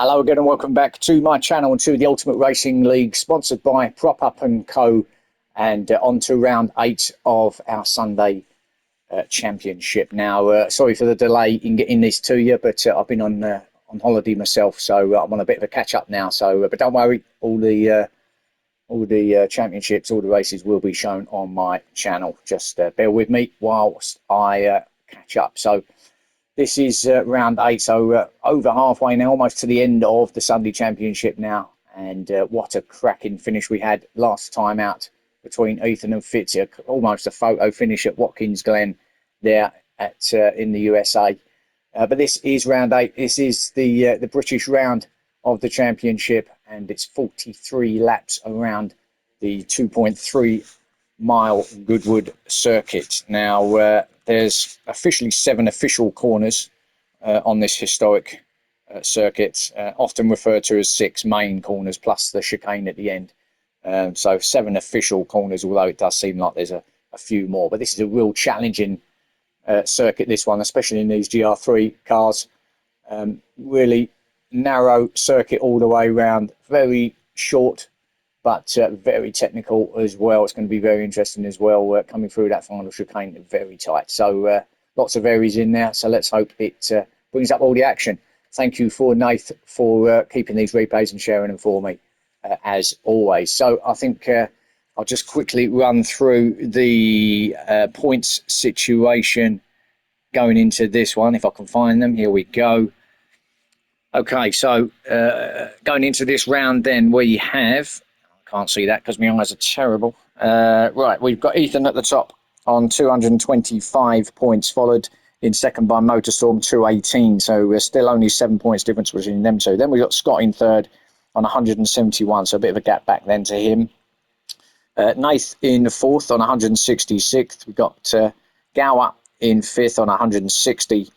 Hello again and welcome back to my channel and to the Ultimate Racing League, sponsored by Prop Up & Co. And on to round 8 of our Sunday championship. Now, sorry for the delay in getting this to you, but I've been on holiday myself, so I'm on a bit of a catch up now. So, but don't worry, all the championships, all the races will be shown on my channel. Just bear with me whilst I catch up. So this is round 8, so over halfway now, almost to the end of the Sunday Championship now. And what a cracking finish we had last time out between Ethan and Fitz. Almost a photo finish at Watkins Glen there at in the USA. But this is round 8. This is the British round of the championship, and it's 43 laps around the 2.3 mile Goodwood circuit. Now, there's officially 7 official corners on this historic circuit, often referred to as 6 main corners plus the chicane at the end. So 7 official corners, although it does seem like there's a few more. But this is a real challenging circuit, this one, especially in these GR3 cars. Really narrow circuit all the way around, very short, but very technical as well. It's going to be very interesting as well, coming through that final chicane, very tight. So lots of areas in there, so let's hope it brings up all the action. Thank you for Nath for keeping these replays and sharing them for me, as always. So I think I'll just quickly run through the points situation going into this one, if I can find them. Here we go. Okay, so going into this round then, we have... Can't see that because my eyes are terrible. Right, we've got Ethan at the top on 225 points, followed in second by Motorstorm 218. So we're still only 7 points difference between them two. Then we've got Scott in third on 171, so a bit of a gap back then to him. Nath in fourth on 166. We've got Gower in fifth on 160.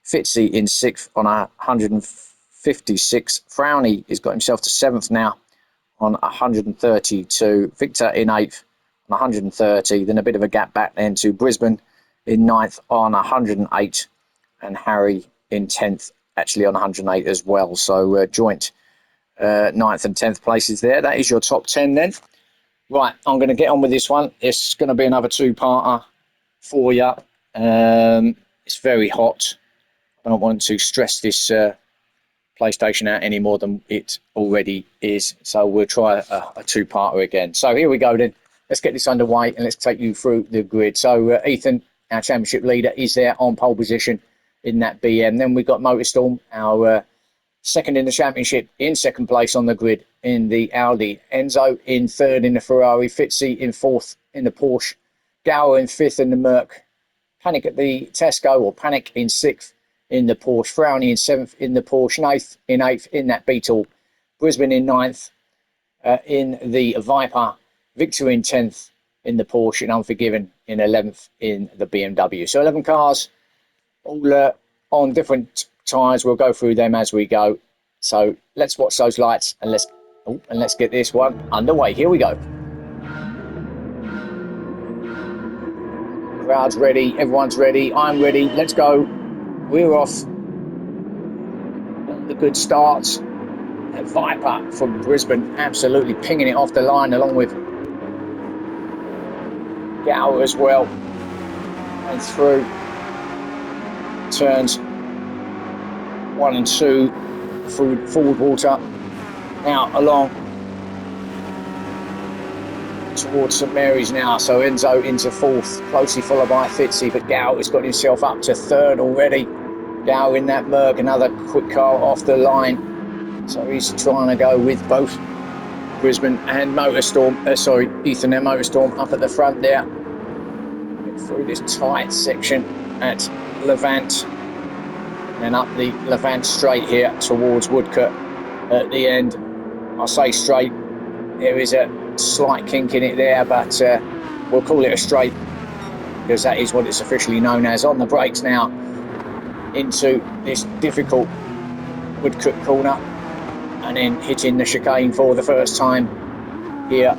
Fitzy in sixth on 156. Frowney has got himself to seventh now on 132. Victor in 8th on 130. Then a bit of a gap back then to Brisbane in 9th on 108. And Harry in 10th, actually on 108 as well. So joint 9th and 10th places there. That is your top 10 then. Right, I'm going to get on with this one. It's going to be another two-parter for you. It's very hot. I don't want to stress this PlayStation out any more than it already is, so we'll try a two-parter again. So here we go then, let's get this underway and let's take you through the grid. So Ethan, our championship leader, is there on pole position in that BM. Then we've got Motorstorm, our second in the championship, in second place on the grid in the Audi. Enzo in third in the Ferrari. Fitzy in fourth in the Porsche. Gower in fifth in the Merc. Panic at the Tesco, or Panic in sixth in the Porsche. Frowney in 7th in the Porsche. Nath in 8th in that Beetle. Brisbane in 9th in the Viper. Victor in 10th in the Porsche, and Unforgiven in 11th in the BMW. So 11 cars, all on different tyres. We'll go through them as we go. So let's watch those lights and let's get this one underway. Here we go. Crowd's ready, everyone's ready, I'm ready, let's go. We're off. The good starts. Viper from Brisbane absolutely pinging it off the line, along with Gower as well. And through turns 1 and 2 through forward water. Now along towards St Mary's now. So Enzo into fourth, closely followed by Fitzy, but Gower has got himself up to third already. Gower in that Merc, another quick car off the line. So he's trying to go with both Brisbane and Motorstorm, Ethan and Motorstorm up at the front there. Get through this tight section at Levant, and up the Levant straight here towards Woodcote at the end. I say straight, there is a slight kink in it there, but we'll call it a straight because that is what it's officially known as. On the brakes now into this difficult Woodcote corner, and then hitting the chicane for the first time here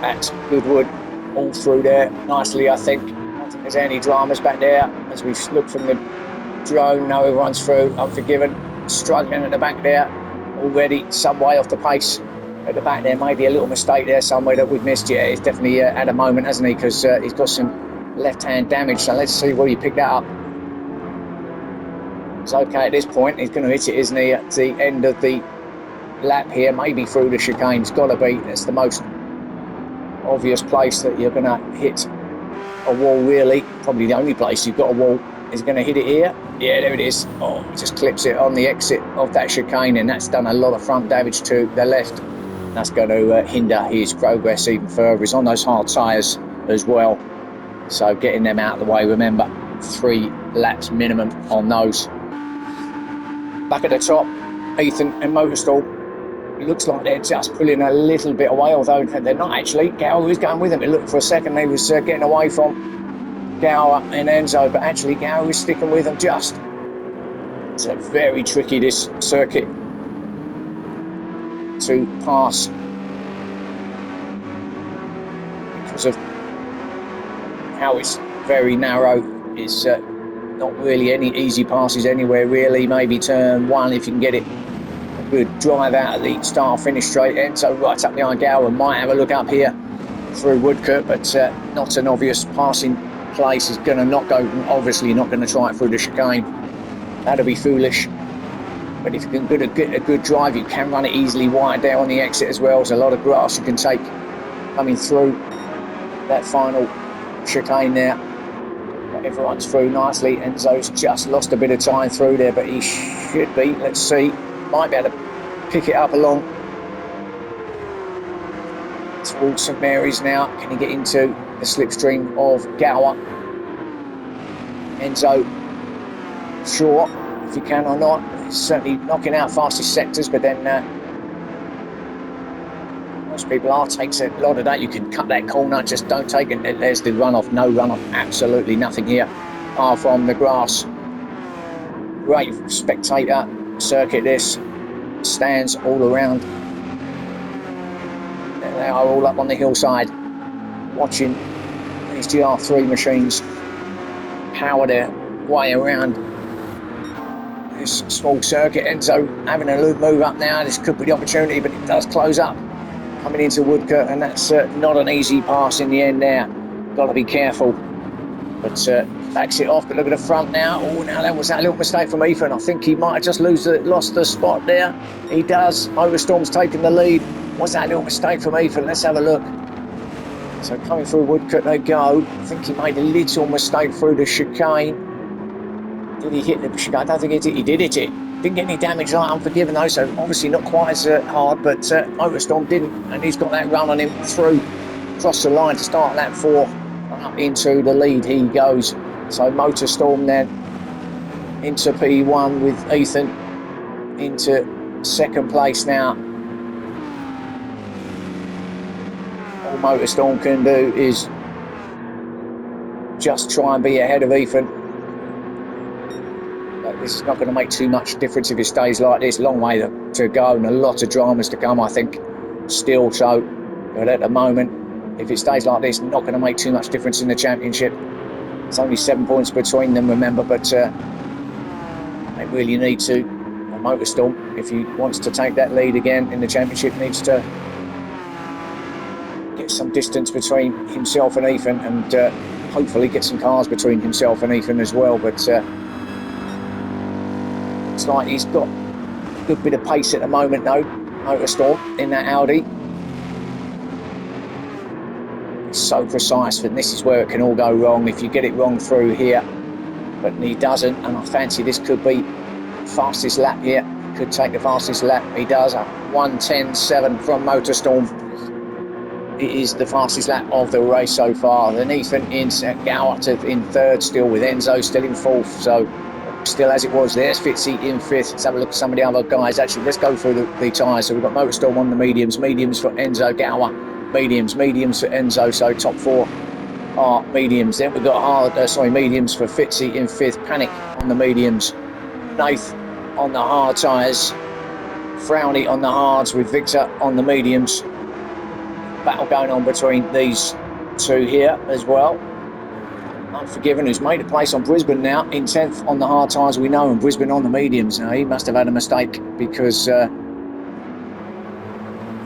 at Goodwood. All through there nicely, I think. I don't think there's any dramas back there as we look from the drone. No, everyone's through. Unforgiven. Struggling at the back there. Already some way off the pace at the back there. Maybe a little mistake there somewhere that we've missed. Yeah, he's definitely had a moment, hasn't he? Because he's got some left-hand damage. So let's see where he picked that up. It's okay at this point. He's going to hit it, isn't he, at the end of the lap here? Maybe through the chicane. It's got to be. That's the most obvious place that you're going to hit a wall, really. Probably the only place you've got a wall. Is going to hit it here. Yeah, there it is. Oh, just clips it on the exit of that chicane, and that's done a lot of front damage to the left. That's going to hinder his progress even further. He's on those hard tyres as well, so getting them out of the way. Remember, 3 laps minimum on those. Back at the top, Ethan and Motorstorm. It looks like they're just pulling a little bit away, although they're not actually. Gower was going with them. It looked for a second they was getting away from Gower and Enzo, but actually Gower is sticking with them just. It's very tricky, this circuit, to pass because of how it's very narrow. It's not really any easy passes anywhere, really. Maybe turn 1 if you can get it. A good drive out of the start-finish straight. Enzo right up behind Gower. Might have a look up here through Woodcote, but not an obvious passing place. Is going to not go, obviously not going to try it through the chicane. That'd be foolish. But if you can get a good drive, you can run it easily wide there on the exit as well. There's a lot of grass you can take coming through that final chicane there. But everyone's through nicely. Enzo's just lost a bit of time through there, but he should be. Let's see. Might be able to pick it up along towards St Mary's now. Can he get into the slipstream of Gower? Enzo, sure if he can or not. He's certainly knocking out fastest sectors, but then most people are. Takes a lot of that. You can cut that corner, just don't take it. There's the runoff. No runoff, absolutely nothing here apart from the grass. Great spectator circuit this. Stands all around. They are all up on the hillside watching these GR3 machines power their way around this small circuit. Enzo having a move up now. This could be the opportunity, but it does close up coming into Woodcote, and that's not an easy pass in the end there. Got to be careful. But backs it off. But look at the front now. Oh, now that was that little mistake from Ethan. I think he might have just lost the spot there. He does. Motorstorm's taking the lead. What's that little mistake from Ethan? Let's have a look. So coming through Woodcote they go. I think he made a little mistake through the chicane. Did he hit the chicane? I don't think he did. He did hit it. Didn't get any damage like Unforgiven though, so obviously not quite as hard, but Motorstorm didn't, and he's got that run on him through across the line to start lap 4. Up into the lead he goes. So Motorstorm then into P1 with Ethan into second place now. All Motorstorm can do is just try and be ahead of Ethan. But this is not going to make too much difference if it stays like this. Long way to go and a lot of dramas to come, I think, still. So, but at the moment, if it stays like this, not going to make too much difference in the championship. It's only 7 points between them, remember, but they really need to. Motorstorm, if he wants to take that lead again in the championship, needs to get some distance between himself and Ethan, and hopefully get some cars between himself and Ethan as well. But looks like he's got a good bit of pace at the moment, though, Motorstorm, in that Audi. So precise, and this is where it can all go wrong if you get it wrong through here, but he doesn't, and I fancy this could be fastest lap here. Could take the fastest lap. He does a 1:10.7 from Motorstorm. It is the fastest lap of the race so far. Then Ethan in Gower in third, still with Enzo still in fourth, so still as it was. There's Fitzy in fifth. Let's have a look at some of the other guys. Actually, let's go through the tyres. So we've got Motorstorm on the mediums for Enzo. Gower mediums for Enzo, so top 4 are mediums. Then we've got mediums for Fitzy in fifth. Panic on the mediums, Nath on the hard tyres, Frowny on the hards with Victor on the mediums. Battle going on between these two here as well. Unforgiven, who's made a place on Brisbane now in 10th on the hard tyres, we know, and Brisbane on the mediums. Now, he must have had a mistake because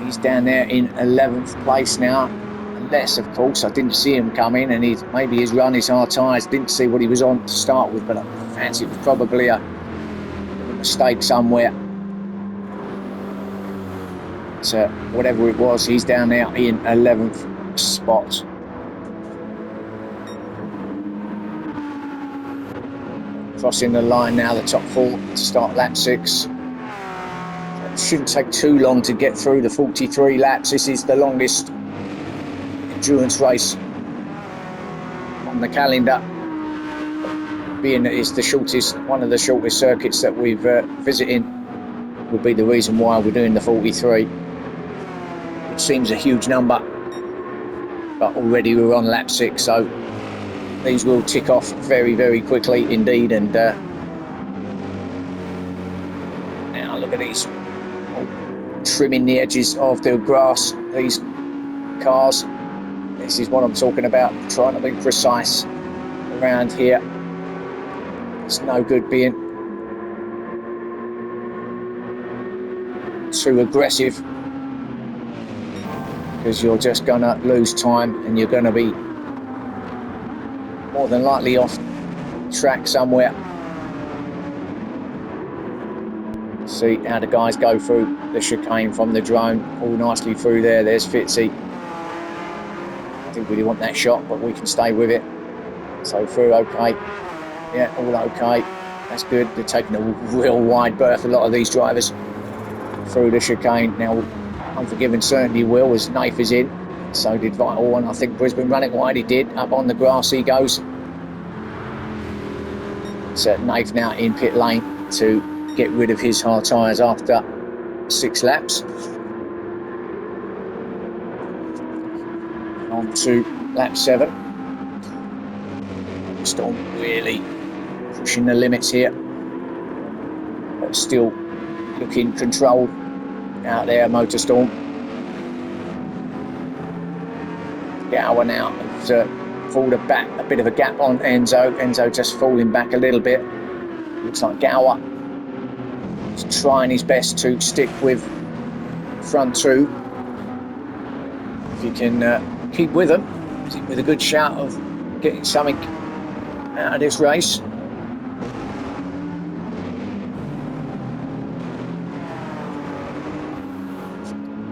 he's down there in 11th place now. Unless, of course, I didn't see him come in, and maybe he's run his hard tyres, didn't see what he was on to start with, but I fancy it was probably a mistake somewhere. So whatever it was, he's down there in 11th spot. Crossing the line now, the top 4 to start lap 6. It shouldn't take too long to get through the 43 laps. This is the longest endurance race on the calendar, being that it's the shortest, one of the shortest circuits that we've visited, would be the reason why we're doing the 43, which seems a huge number, but already we're on lap 6, so these will tick off very, very quickly indeed. And now look at these, trimming the edges of the grass, these cars. This is what I'm talking about, trying to be precise around here. It's no good being too aggressive, because you're just going to lose time and you're going to be more than likely off track somewhere. See how the guys go through the chicane from the drone, all nicely through there. There's Fitzy. I didn't really want that shot, but we can stay with it. So through okay. Yeah, all okay. That's good. They're taking a real wide berth, a lot of these drivers, through the chicane. Now, Unforgiven certainly will, as Nath is in. So did Vital, and I think Brisbane run it wide. He did. Up on the grass he goes. So Nath now in pit lane to get rid of his hard tyres after 6 laps. On to lap 7. Storm really pushing the limits here, but still looking controlled out there, Motorstorm. Gower now has pulled a bit of a gap on Enzo. Enzo just falling back a little bit. Looks like Gower is trying his best to stick with front 2. If you can keep with them, with a good shout of getting something out of this race.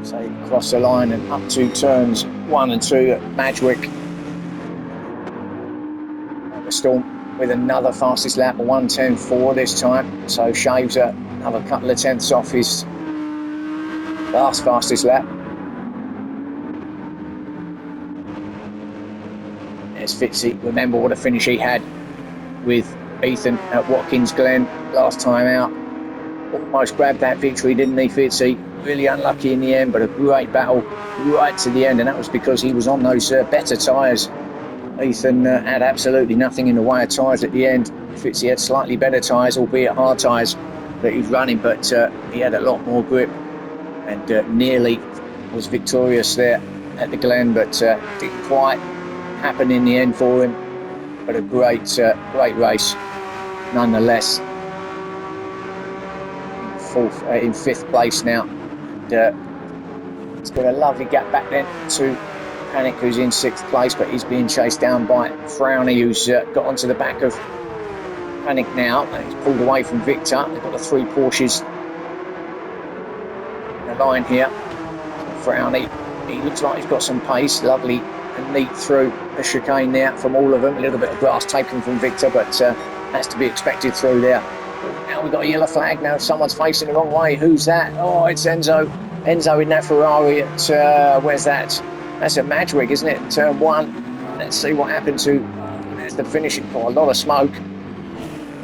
So cross the line and up to turns 1 and 2 at Madgwick. The Storm with another fastest lap, 1:10.4 this time, so shaves another couple of tenths off his last fastest lap. There's Fitzy. Remember what a finish he had with Ethan at Watkins Glen last time out. Almost grabbed that victory, didn't he, Fitzy? Really unlucky in the end, but a great battle right to the end, and that was because he was on those better tyres. Ethan had absolutely nothing in the way of tyres at the end. Fitzy had slightly better tyres, albeit hard tyres that he's running, but he had a lot more grip and nearly was victorious there at the Glen, but didn't quite happen in the end for him. But a great race nonetheless. In 5th place now. It's got a lovely gap back then to Panic, who's in 6th place, but he's being chased down by Frowny, who's got onto the back of Panic now, and he's pulled away from Victor. They've got the 3 Porsches in the line here. Frowny, he looks like he's got some pace, lovely and neat through the chicane there from all of them. A little bit of grass taken from Victor, but that's to be expected through there. Now we've got a yellow flag. Now someone's facing the wrong way. Who's that? Oh, it's Enzo. Enzo in that Ferrari at, where's that? That's at Madgwick, isn't it? Turn 1. Let's see what happened to, there's the finishing. Oh, a lot of smoke.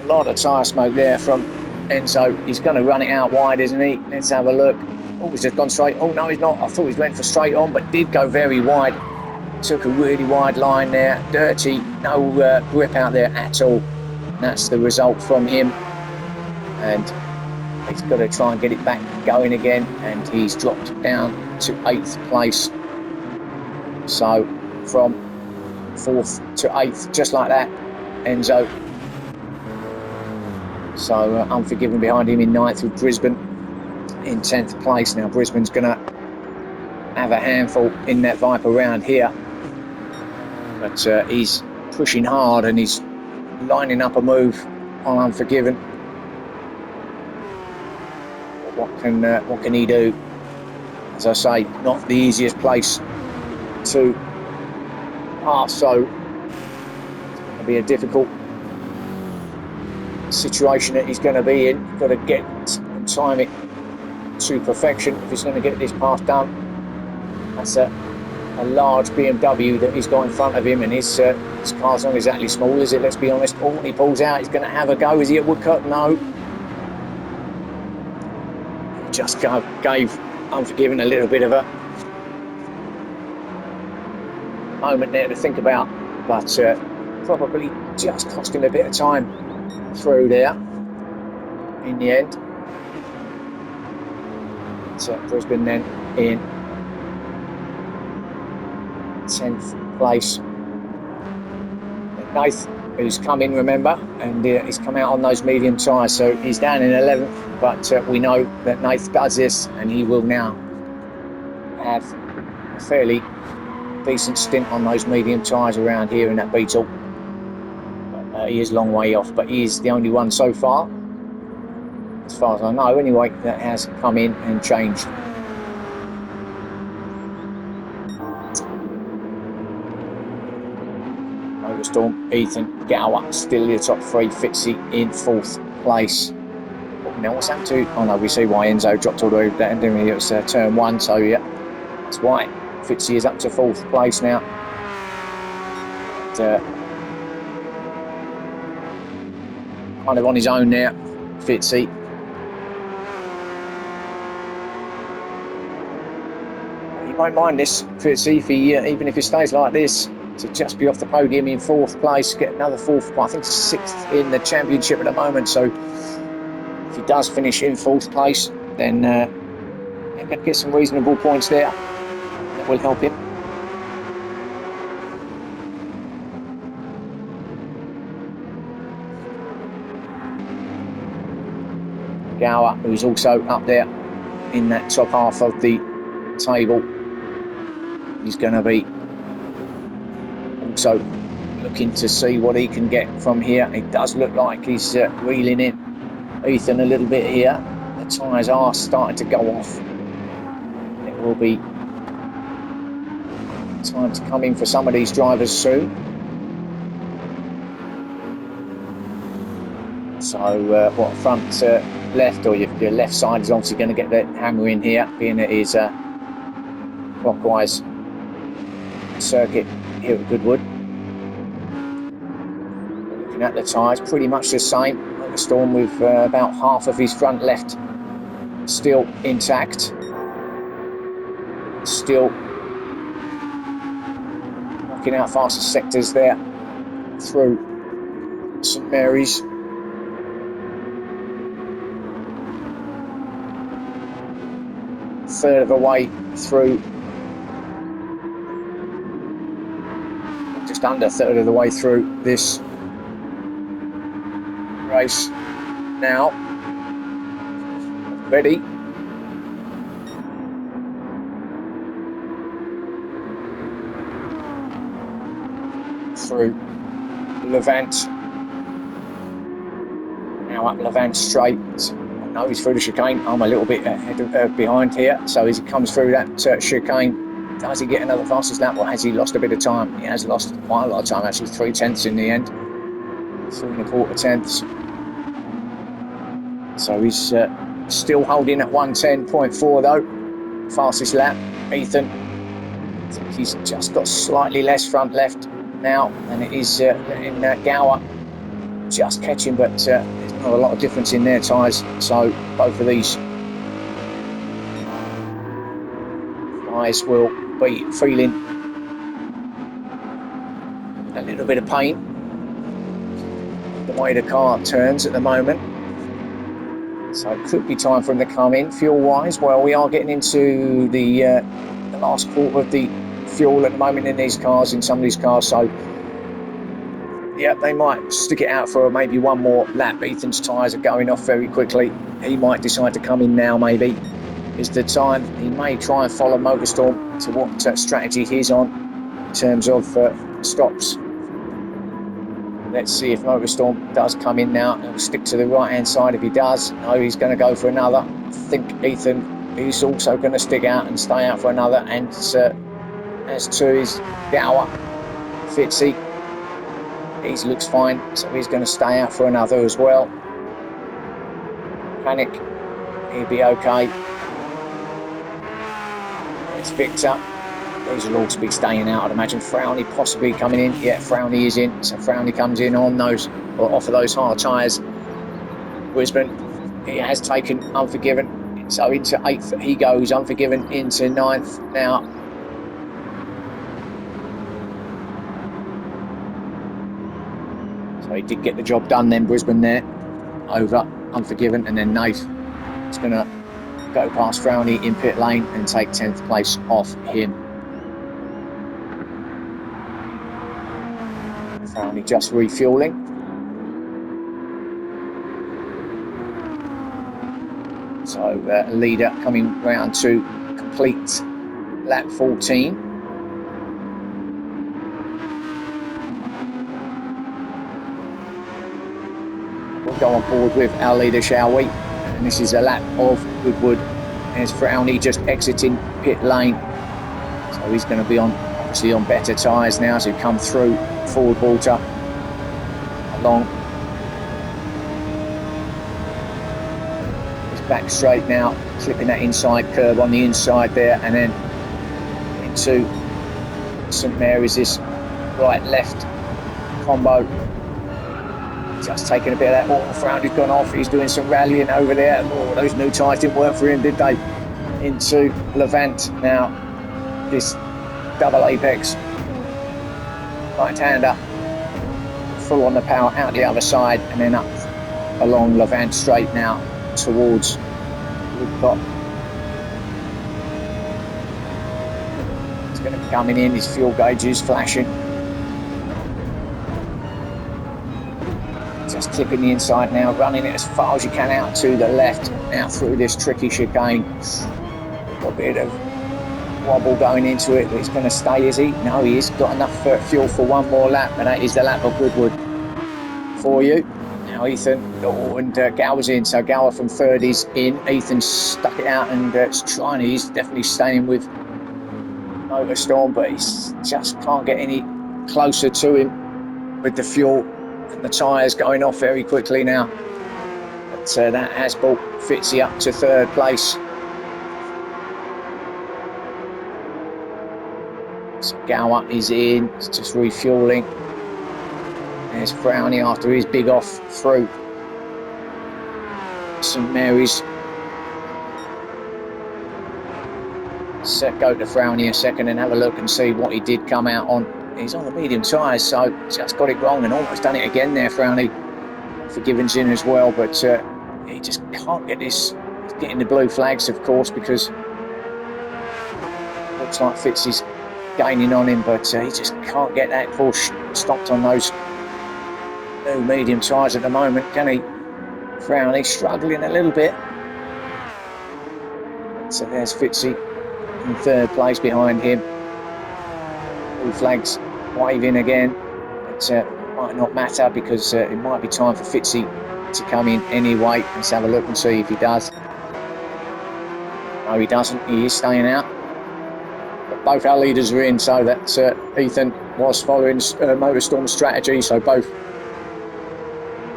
A lot of tyre smoke there from Enzo. He's going to run it out wide, isn't he? Let's have a look. Oh, he's just gone straight. Oh, no, he's not. I thought he went for straight on, but did go very wide. Took a really wide line there. Dirty. No grip out there at all. And that's the result from him. And he's got to try and get it back going again, and he's dropped down to 8th place. So from 4th to 8th, just like that, Enzo. So Unforgiven behind him in 9th, with Brisbane in 10th place. Now Brisbane's going to have a handful in that Viper round here, but he's pushing hard and he's lining up a move on Unforgiven. What can he do? As I say, not the easiest place to pass, so it's going to be a difficult situation that he's going to be in. He's got to get and time it to perfection if he's going to get this pass done. That's a large BMW that he's got in front of him, and his car's not exactly small, is it? Let's be honest. Oh, when he pulls out, he's going to have a go. Is he at Woodcote? No. He just gave Unforgiven a little bit of a moment there to think about, but probably just cost him a bit of time through there in the end. So Brisbane then in 10th place. Nath, who's come in, remember, and he's come out on those medium tyres, so he's down in 11th, but we know that Nath does this and he will now have a fairly decent stint on those medium tyres around here in that Beetle. But he is a long way off, but he is the only one so far as I know anyway, that has come in and changed. Motorstorm, Ethan, Gower, still the top 3, Fitzy in 4th place. Now what's happened to, oh no, we see why Enzo dropped all the way down, didn't he? It was turn 1, so yeah, that's why Fitzy is up to 4th place now. But, kind of on his own now, Fitzy. He won't mind this, Fitzy, if he, even if he stays like this, to just be off the podium in 4th place, get another 4th, I think 6th in the championship at the moment. So if he does finish in 4th place, then he'll get some reasonable points there. That will help him. Gower, who's also up there in that top half of the table, he's going to be also looking to see what he can get from here. It does look like he's reeling in Ethan a little bit here. The tyres are starting to go off. It will be time to come in for some of these drivers soon. So what, front left, or your left side is obviously going to get the hammer in here, being it is a clockwise circuit here at Goodwood. Looking at the tyres, pretty much the same. Motorstorm with about half of his front left still intact. Still knocking out fastest sectors there through St Mary's. Third of the way through, just under a third of the way through this race now. Ready. Through Levant. Now up Levant straight. No, he's through the chicane. I'm a little bit behind here. So as he comes through that chicane, does he get another fastest lap, or has he lost a bit of time? He has lost quite a lot of time, actually. 3/10 in the end. 3 1/4 tenths. So he's still holding at 1:10.4 though. Fastest lap, Ethan. I think he's just got slightly less front left now than it is in Gower. Just catching, but there's not a lot of difference in their tyres. So both of these guys will be feeling a little bit of pain the way the car turns at the moment. So it could be time for him to come in. Fuel wise, well, we are getting into the last quarter of the fuel at the moment in these cars, in some of these cars, so yeah, they might stick it out for maybe one more lap. Ethan's tyres are going off very quickly. He might decide to come in now, maybe is the time. He may try and follow Motorstorm to what strategy he's on in terms of stops. Let's see if Motorstorm does come in now. He'll stick to the right-hand side if he does. No, he's going to go for another. I think Ethan is also going to stick out and stay out for another. And as to his Gower, Fitzy, he looks fine, so he's going to stay out for another as well. Panic, he'll be okay. It's Victor. These will all be staying out, I'd imagine. Frowny possibly coming in. Yeah, Frowny is in. So Frowny comes in on those, or off of those hard tyres. Brisbane, he has taken Unforgiven. So into 8th he goes. Unforgiven into 9th now. So he did get the job done then, Brisbane there. Over Unforgiven. And then Nath is going to go past Frowny in pit lane and take 10th place off him. Frowny just refueling. So leader coming round to complete lap 14. We'll go on board with our leader, shall we? And this is a lap of Goodwood. There's Frowny just exiting pit lane. So he's going to be on, obviously on better tyres now as he come through forward water along. He's back straight now, clipping that inside curb on the inside there, and then into St Mary's, this right-left combo. Just taking a bit of that water. Frowny's gone off. He's doing some rallying over there. Oh, those new tyres didn't work for him, did they? Into Levant now. This double apex right-hander, full on the power out the other side, and then up along Levant straight now towards Woodcock. He's going to be coming in. His fuel gauge is flashing. Just clipping the inside now, running it as far as you can out to the left now through this tricky chicane. Got a bit of wobble going into it, but he's going to stay, is he? No, he has got enough fuel for one more lap, and that is the lap of Goodwood for you. Now Ethan, and Gower's in, so Gower from 3rd is in. Ethan stuck it out and he's definitely staying with Motorstorm, but he just can't get any closer to him with the fuel. And the tyres going off very quickly now. But that has brought Fitzy up to 3rd place. So Gower is in, it's just refueling. There's Frowny after his big off through St Mary's. Go to Frowny a second and have a look and see what he did come out on. He's on the medium tyres, so just got it wrong and almost done it again there, Frowny. Forgiven's in as well, but he just can't get this. He's getting the blue flags, of course, because looks like Fitzy's gaining on him, but he just can't get that push stopped on those new medium tyres at the moment, can he? Frowny struggling a little bit. So there's Fitzy in 3rd place behind him. Blue flags waving again, but might not matter because it might be time for Fitzy to come in anyway. Let's have a look and see if he does. No, he doesn't. He is staying out. But both our leaders are in, so that Ethan was following Motorstorm's strategy. So both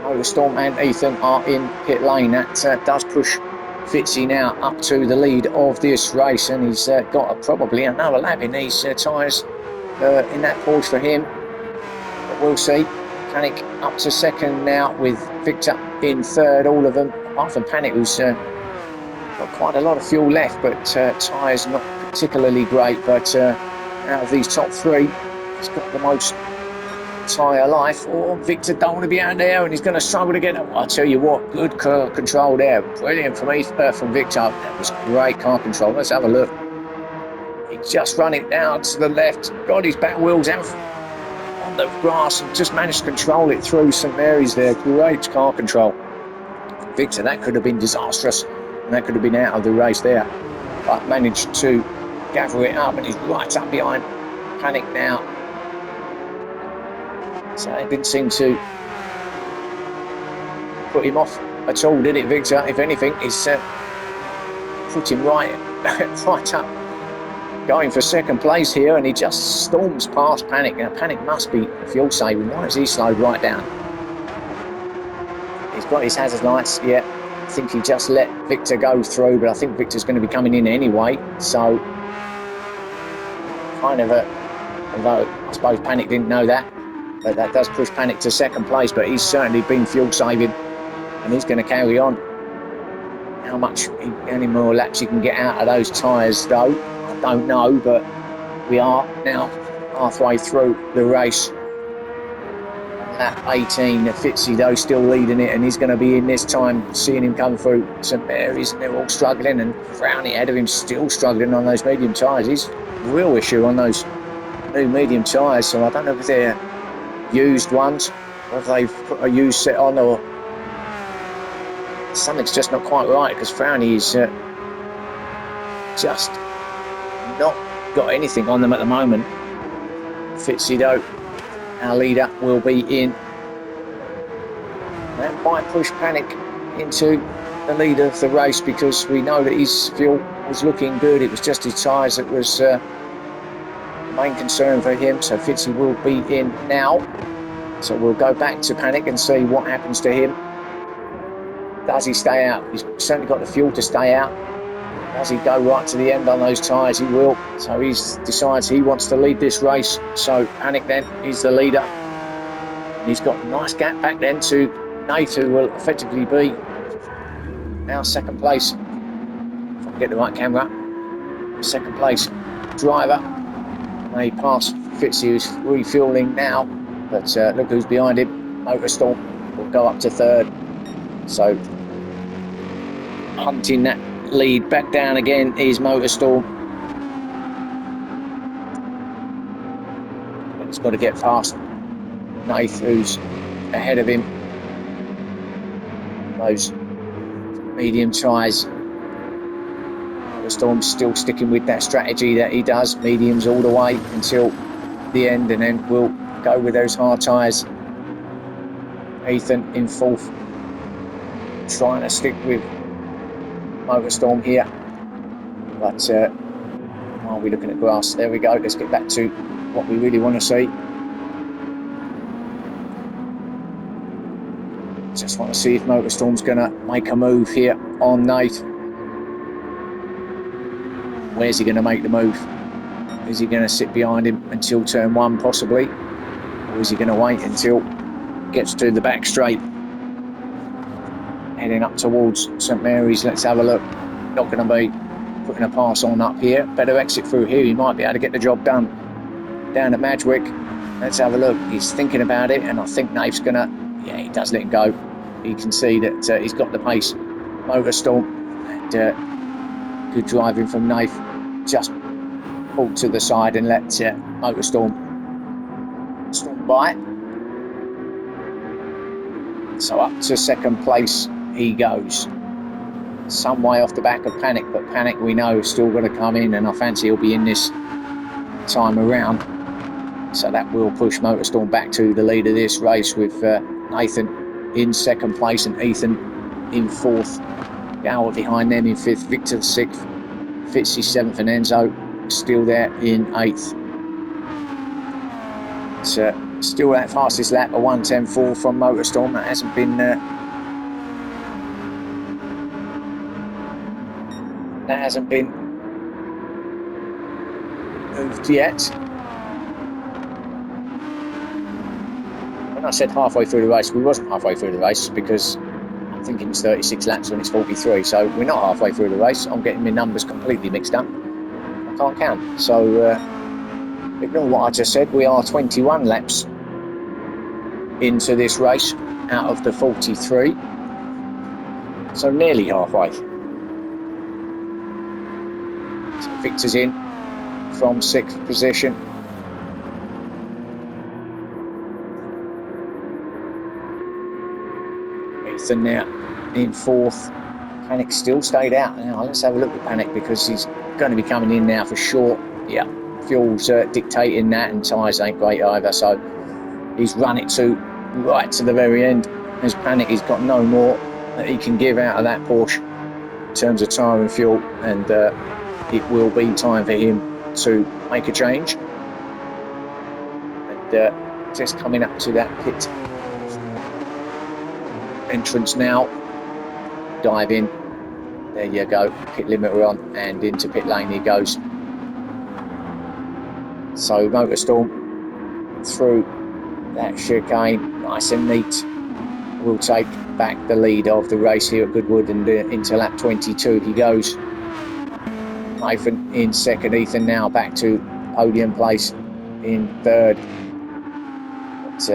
Motorstorm and Ethan are in pit lane. That does push Fitzy now up to the lead of this race, and he's got probably another lap in these tyres. In that Porsche for him, but we'll see. Panic up to 2nd now with Victor in 3rd, all of them apart from Panic, who's got quite a lot of fuel left, but tyres not particularly great. But out of these top 3, he's got the most tyre life. Oh, Victor don't want to be out there, and he's going to struggle to get it. I'll tell you what, good car control there, brilliant from Victor. That was great car control. Let's have a look. He just running down to the left, got his back wheels out on the grass and just managed to control it through St Mary's there. Great car control. Victor, that could have been disastrous and that could have been out of the race there, but managed to gather it up and he's right up behind Panic now. So it didn't seem to put him off at all, did it, Victor? If anything, it's put him right up, going for second place here, and he just storms past Panic. Now Panic must be fuel saving. Why has he slowed right down? He's got his hazard lights. Yeah, I think he just let Victor go through, but I think Victor's going to be coming in anyway. So kind of although I suppose Panic didn't know that, but that does push Panic to second place. But he's certainly been fuel saving, and he's going to carry on. How many more laps you can get out of those tyres, though, I don't know. But we are now halfway through the race. Lap 18, Fitzy though still leading it, and he's going to be in this time. Seeing him come through St Mary's, and they're all struggling, and Frowney ahead of him still struggling on those medium tyres. He's a real issue on those new medium tyres, so I don't know if they're used ones or if they've put a used set on, or something's just not quite right, because Frowney is just not got anything on them at the moment. Fitzy though, our leader, will be in. That might push Panic into the lead of the race, because we know that his fuel was looking good. It was just his tyres that was the main concern for him. So Fitzy will be in now. So we'll go back to Panic and see what happens to him. Does he stay out? He's certainly got the fuel to stay out. Does he go right to the end on those tyres? He will. So he decides he wants to lead this race. So Panic then is the leader. And he's got a nice gap back then to Nate, who will effectively be now second place. If I can get the right camera. Second place driver. They pass Fitzy, who's refuelling now. But look who's behind him. Motorstorm will go up to third. So hunting that lead back down again is Motorstorm. But he's got to get past Nath, who's ahead of him. Those medium tyres. Motorstorm's still sticking with that strategy that he does. Mediums all the way until the end, and then we'll go with those hard tyres. Ethan in fourth, trying to stick with Motorstorm here, but are we looking at grass? There we go. Let's get back to what we really want to see. Just want to see if Motorstorm's going to make a move here on Nate. Where's he going to make the move? Is he going to sit behind him until turn one possibly, or is he going to wait until it gets to the back straight? Heading up towards St Mary's. Let's have a look. Not going to be putting a pass on up here. Better exit through here. He might be able to get the job done down at Madgwick. Let's have a look. He's thinking about it, and I think Nate's going to... Yeah, he does let him go. He can see that he's got the pace. Motorstorm. And good driving from Nate. Just pulled to the side and let Motorstorm storm by. So up to second place he goes. Some way off the back of Panic, but Panic we know is still going to come in, and I fancy he'll be in this time around. So that will push Motorstorm back to the lead of this race, with Nathan in second place and Ethan in fourth. Gower behind them in fifth, Victor sixth, Fitzy seventh, and Enzo still there in eighth. It's still that fastest lap, a 1:10.4 from Motorstorm. That hasn't been moved yet. When I said halfway through the race, we wasn't halfway through the race, because I'm thinking it's 36 laps when it's 43. So we're not halfway through the race. I'm getting my numbers completely mixed up. I can't count. So ignore what I just said. We are 21 laps into this race out of the 43. So nearly halfway. So Victor's in. from 6th position. Ethan now in 4th. Panic still stayed out. Now let's have a look at Panic, because he's going to be coming in now for sure. Yeah, fuel's dictating that, and tyres ain't great either, so he's run it right to the very end. As Panic, he's got no more that he can give out of that Porsche in terms of tyre and fuel, and it will be time for him to make a change. And just coming up to that pit entrance now. Dive in. There you go. Pit limiter on, and into pit lane he goes. So Motorstorm through that chicane, nice and neat, will take back the lead of the race here at Goodwood, and into lap 22 he goes. Nathan in 2nd, Ethan now back to podium place in 3rd. But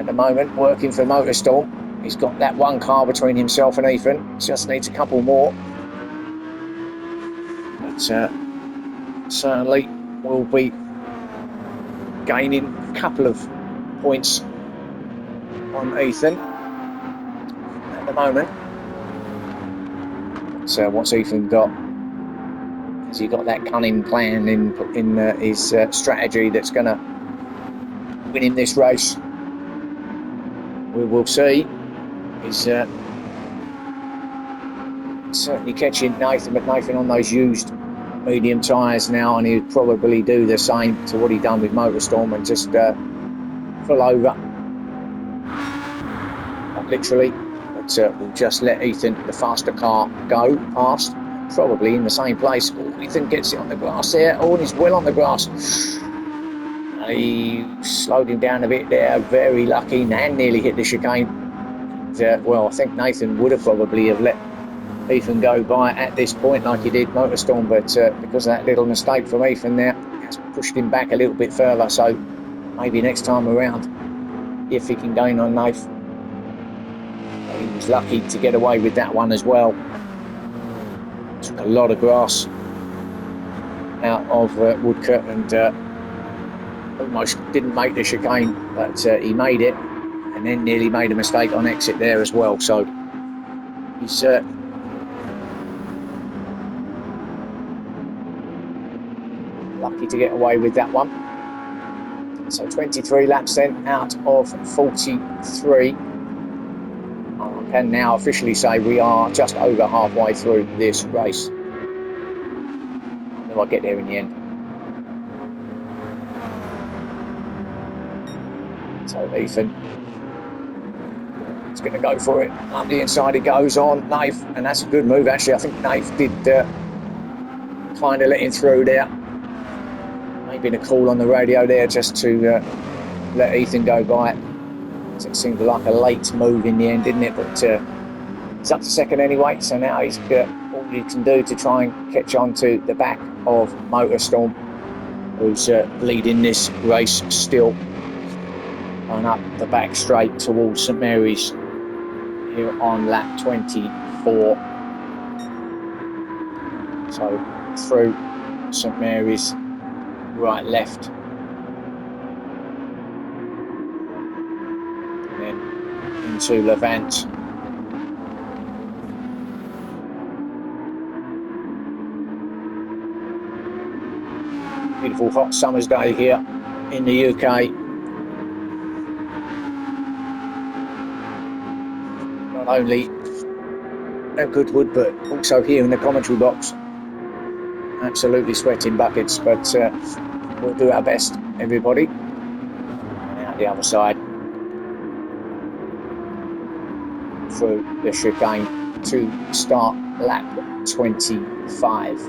at the moment, working for Motorstorm. He's got that one car between himself and Ethan. Just needs a couple more. But certainly will be gaining a couple of points on Ethan at the moment. So what's Ethan got? Has he got that cunning plan in his strategy that's going to win him this race? We will see. He's certainly catching Nathan, but Nathan on those used medium tyres now, and he'd probably do the same to what he done with Motorstorm and just pull over. Not literally, but we'll just let Ethan, the faster car, go past. Probably in the same place. Oh, Ethan gets it on the grass there. Oh, and he's well on the grass. He slowed him down a bit there. Very lucky, and nearly hit the chicane. Well, I think Nathan would have probably have let Ethan go by at this point like he did Motorstorm, but because of that little mistake from Ethan there, has pushed him back a little bit further. So maybe next time around, if he can gain on Nathan. He was lucky to get away with that one as well. Took a lot of grass out of Woodcote, and almost didn't make the chicane, but he made it, and then nearly made a mistake on exit there as well. So he's lucky to get away with that one. So 23 laps then out of 43. I can now officially say we are just over halfway through this race. I know I'll get there in the end. So Ethan is going to go for it. Up the inside he goes on Nath, and that's a good move actually. I think Nath did kind of let him through there. Maybe a call on the radio there just to let Ethan go by. It seemed like a late move in the end, didn't it? But it's up to 2nd anyway, so now he's got all he can do to try and catch on to the back of Motorstorm, who's leading this race still. And up the back straight towards St Mary's here on lap 24. So through St Mary's, right, left, and then into Levant. Beautiful hot summer's day here in the UK. Not only at Goodwood, but also here in the commentary box. Absolutely sweating buckets, but we'll do our best, everybody. And out the other side, through the chicane to start lap 25.